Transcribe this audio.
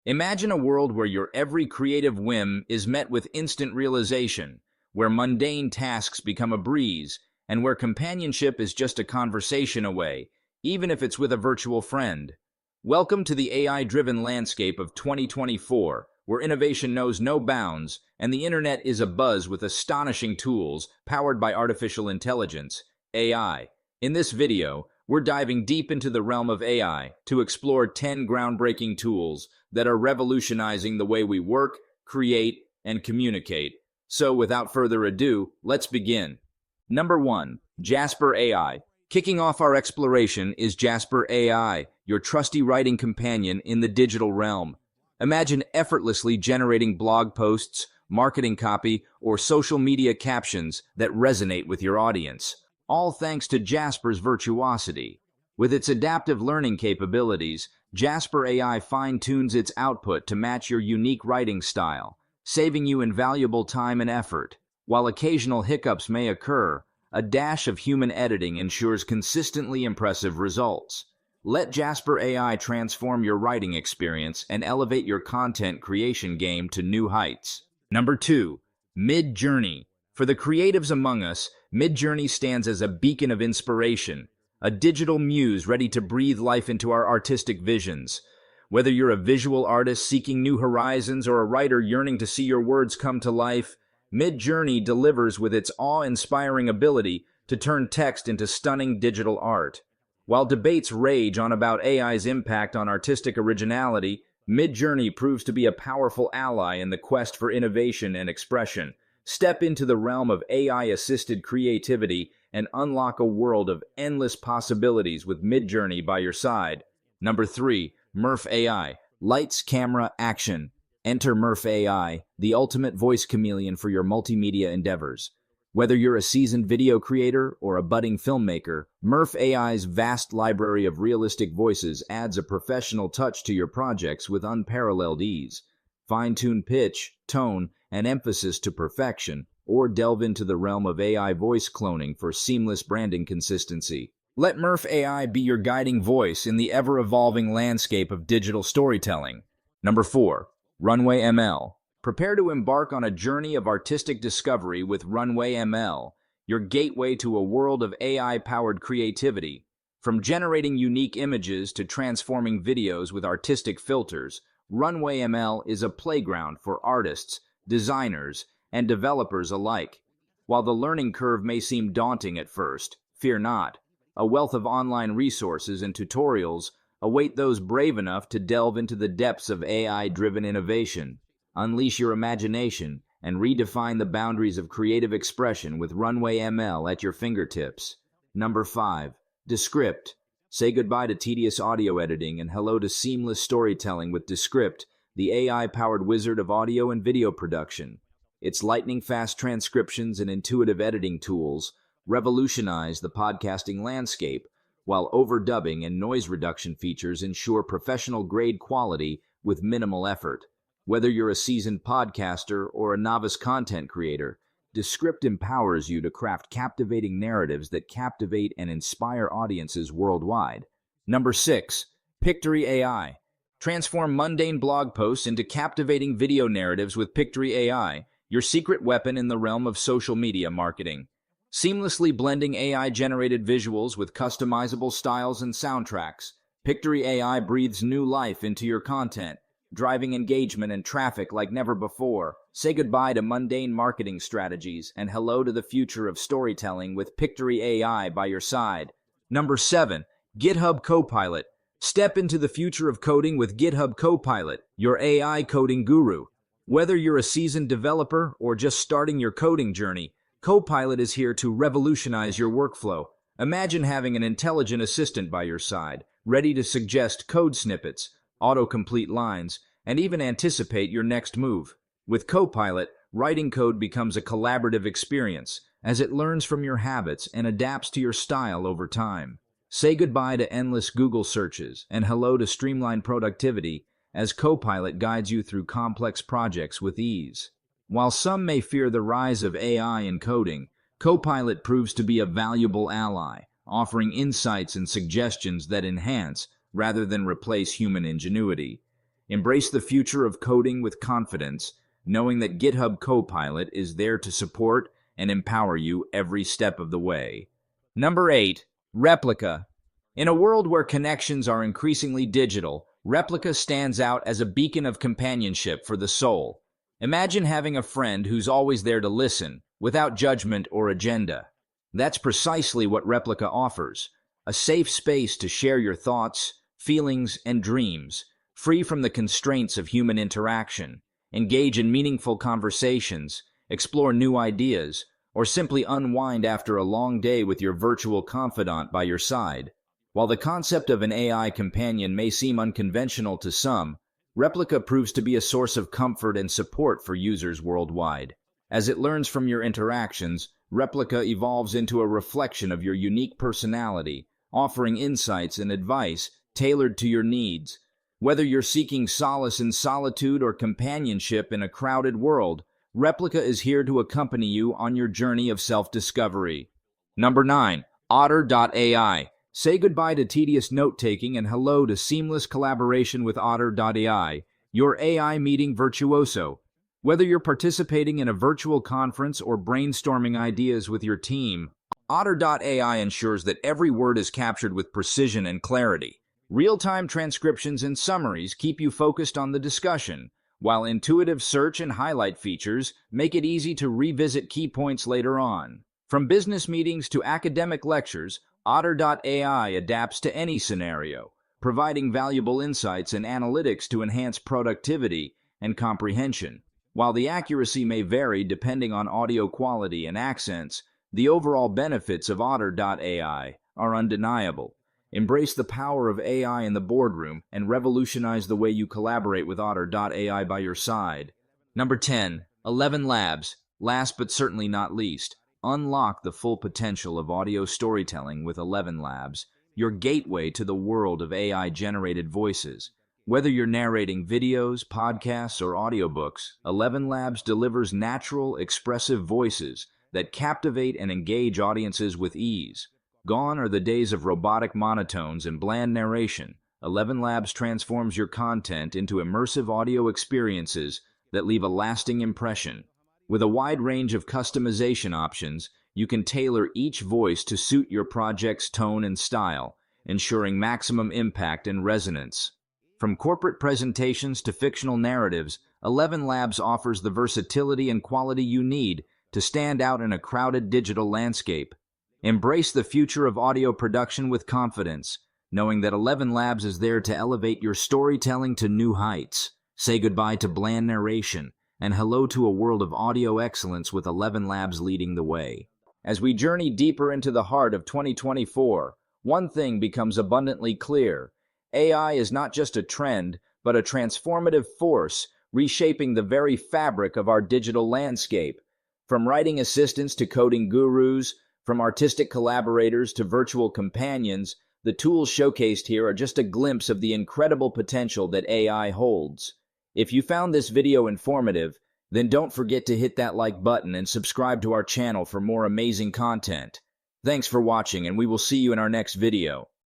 Imagine a world where your every creative whim is met with instant realization, where mundane tasks become a breeze, and where companionship is just a conversation away, even if it's with a virtual friend. Welcome to the AI-driven landscape of 2024, where innovation knows no bounds, and the internet is abuzz with astonishing tools powered by artificial intelligence, AI. In this video, we're diving deep into the realm of AI to explore 10 groundbreaking tools that are revolutionizing the way we work, create, and communicate. So without further ado, let's begin. Number 1. Jasper AI. Kicking off our exploration is Jasper AI, your trusty writing companion in the digital realm. Imagine effortlessly generating blog posts, marketing copy, or social media captions that resonate with your audience, all thanks to Jasper's virtuosity. With its adaptive learning capabilities, Jasper AI fine-tunes its output to match your unique writing style, saving you invaluable time and effort. While occasional hiccups may occur, a dash of human editing ensures consistently impressive results. Let Jasper AI transform your writing experience and elevate your content creation game to new heights. Number 2. Midjourney. For the creatives among us, Midjourney stands as a beacon of inspiration, a digital muse ready to breathe life into our artistic visions. Whether you're a visual artist seeking new horizons or a writer yearning to see your words come to life, Midjourney delivers with its awe-inspiring ability to turn text into stunning digital art. While debates rage on about AI's impact on artistic originality, Midjourney proves to be a powerful ally in the quest for innovation and expression. Step into the realm of AI-assisted creativity and unlock a world of endless possibilities with Midjourney by your side. Number 3. Murf AI. Lights, camera, action. Enter Murf AI, the ultimate voice chameleon for your multimedia endeavors. Whether you're a seasoned video creator or a budding filmmaker, Murf AI's vast library of realistic voices adds a professional touch to your projects with unparalleled ease. Fine-tune pitch, tone, and emphasis to perfection, or delve into the realm of AI voice cloning for seamless branding consistency. Let Murf AI be your guiding voice in the ever-evolving landscape of digital storytelling. Number 4. Runway ML. Prepare to embark on a journey of artistic discovery with Runway ML, your gateway to a world of AI-powered creativity. From generating unique images to transforming videos with artistic filters, Runway ML is a playground for artists, designers, and developers alike. While the learning curve may seem daunting at first, fear not. A wealth of online resources and tutorials await those brave enough to delve into the depths of AI-driven innovation. Unleash your imagination and redefine the boundaries of creative expression with Runway ML at your fingertips. Number 5. Descript. Say goodbye to tedious audio editing and hello to seamless storytelling with Descript, the AI-powered wizard of audio and video production. Its lightning-fast transcriptions and intuitive editing tools revolutionize the podcasting landscape, while overdubbing and noise reduction features ensure professional-grade quality with minimal effort. Whether you're a seasoned podcaster or a novice content creator, Descript empowers you to craft captivating narratives that captivate and inspire audiences worldwide. Number 6. Pictory AI. Transform mundane blog posts into captivating video narratives with Pictory AI, your secret weapon in the realm of social media marketing. Seamlessly blending AI-generated visuals with customizable styles and soundtracks, Pictory AI breathes new life into your content, driving engagement and traffic like never before. Say goodbye to mundane marketing strategies and hello to the future of storytelling with Pictory AI by your side. Number 7. GitHub Copilot. Step into the future of coding with GitHub Copilot, your AI coding guru. Whether you're a seasoned developer or just starting your coding journey, Copilot is here to revolutionize your workflow. Imagine having an intelligent assistant by your side, ready to suggest code snippets, autocomplete lines, and even anticipate your next move. With Copilot, writing code becomes a collaborative experience, as it learns from your habits and adapts to your style over time. Say goodbye to endless Google searches and hello to streamlined productivity, as Copilot guides you through complex projects with ease. While some may fear the rise of AI in coding, Copilot proves to be a valuable ally, offering insights and suggestions that enhance rather than replace human ingenuity. Embrace the future of coding with confidence, knowing that GitHub Copilot is there to support and empower you every step of the way. Number 8. Replica. In a world where connections are increasingly digital, Replica stands out as a beacon of companionship for the soul. Imagine having a friend who's always there to listen, without judgment or agenda. That's precisely what Replica offers, a safe space to share your thoughts, feelings, and dreams, free from the constraints of human interaction. Engage in meaningful conversations, explore new ideas, or simply unwind after a long day with your virtual confidant by your side. While the concept of an AI companion may seem unconventional to some, Replica proves to be a source of comfort and support for users worldwide. As it learns from your interactions, Replica evolves into a reflection of your unique personality, offering insights and advice tailored to your needs. Whether you're seeking solace in solitude or companionship in a crowded world, Replica is here to accompany you on your journey of self-discovery. Number 9. Otter AI. Say goodbye to tedious note-taking and hello to seamless collaboration with Otter AI, your AI meeting virtuoso. Whether you're participating in a virtual conference or brainstorming ideas with your team, Otter AI ensures that every word is captured with precision and clarity. Real-time transcriptions and summaries keep you focused on the discussion, while intuitive search and highlight features make it easy to revisit key points later on. From business meetings to academic lectures, Otter AI adapts to any scenario, providing valuable insights and analytics to enhance productivity and comprehension. While the accuracy may vary depending on audio quality and accents, the overall benefits of Otter AI are undeniable. Embrace the power of AI in the boardroom and revolutionize the way you collaborate with Otter AI by your side. Number 10. 11 Labs. Last but certainly not least, unlock the full potential of audio storytelling with 11 Labs, your gateway to the world of AI-generated voices. Whether you're narrating videos, podcasts, or audiobooks, 11 Labs delivers natural, expressive voices that captivate and engage audiences with ease. Gone are the days of robotic monotones and bland narration. 11 Labs transforms your content into immersive audio experiences that leave a lasting impression. With a wide range of customization options, you can tailor each voice to suit your project's tone and style, ensuring maximum impact and resonance. From corporate presentations to fictional narratives, 11 Labs offers the versatility and quality you need to stand out in a crowded digital landscape. Embrace the future of audio production with confidence, knowing that 11 Labs is there to elevate your storytelling to new heights. Say goodbye to bland narration and hello to a world of audio excellence with 11 Labs leading the way. As we journey deeper into the heart of 2024, one thing becomes abundantly clear. AI is not just a trend, but a transformative force, reshaping the very fabric of our digital landscape. From writing assistants to coding gurus, from artistic collaborators to virtual companions, the tools showcased here are just a glimpse of the incredible potential that AI holds. If you found this video informative, then don't forget to hit that like button and subscribe to our channel for more amazing content. Thanks for watching, and we will see you in our next video.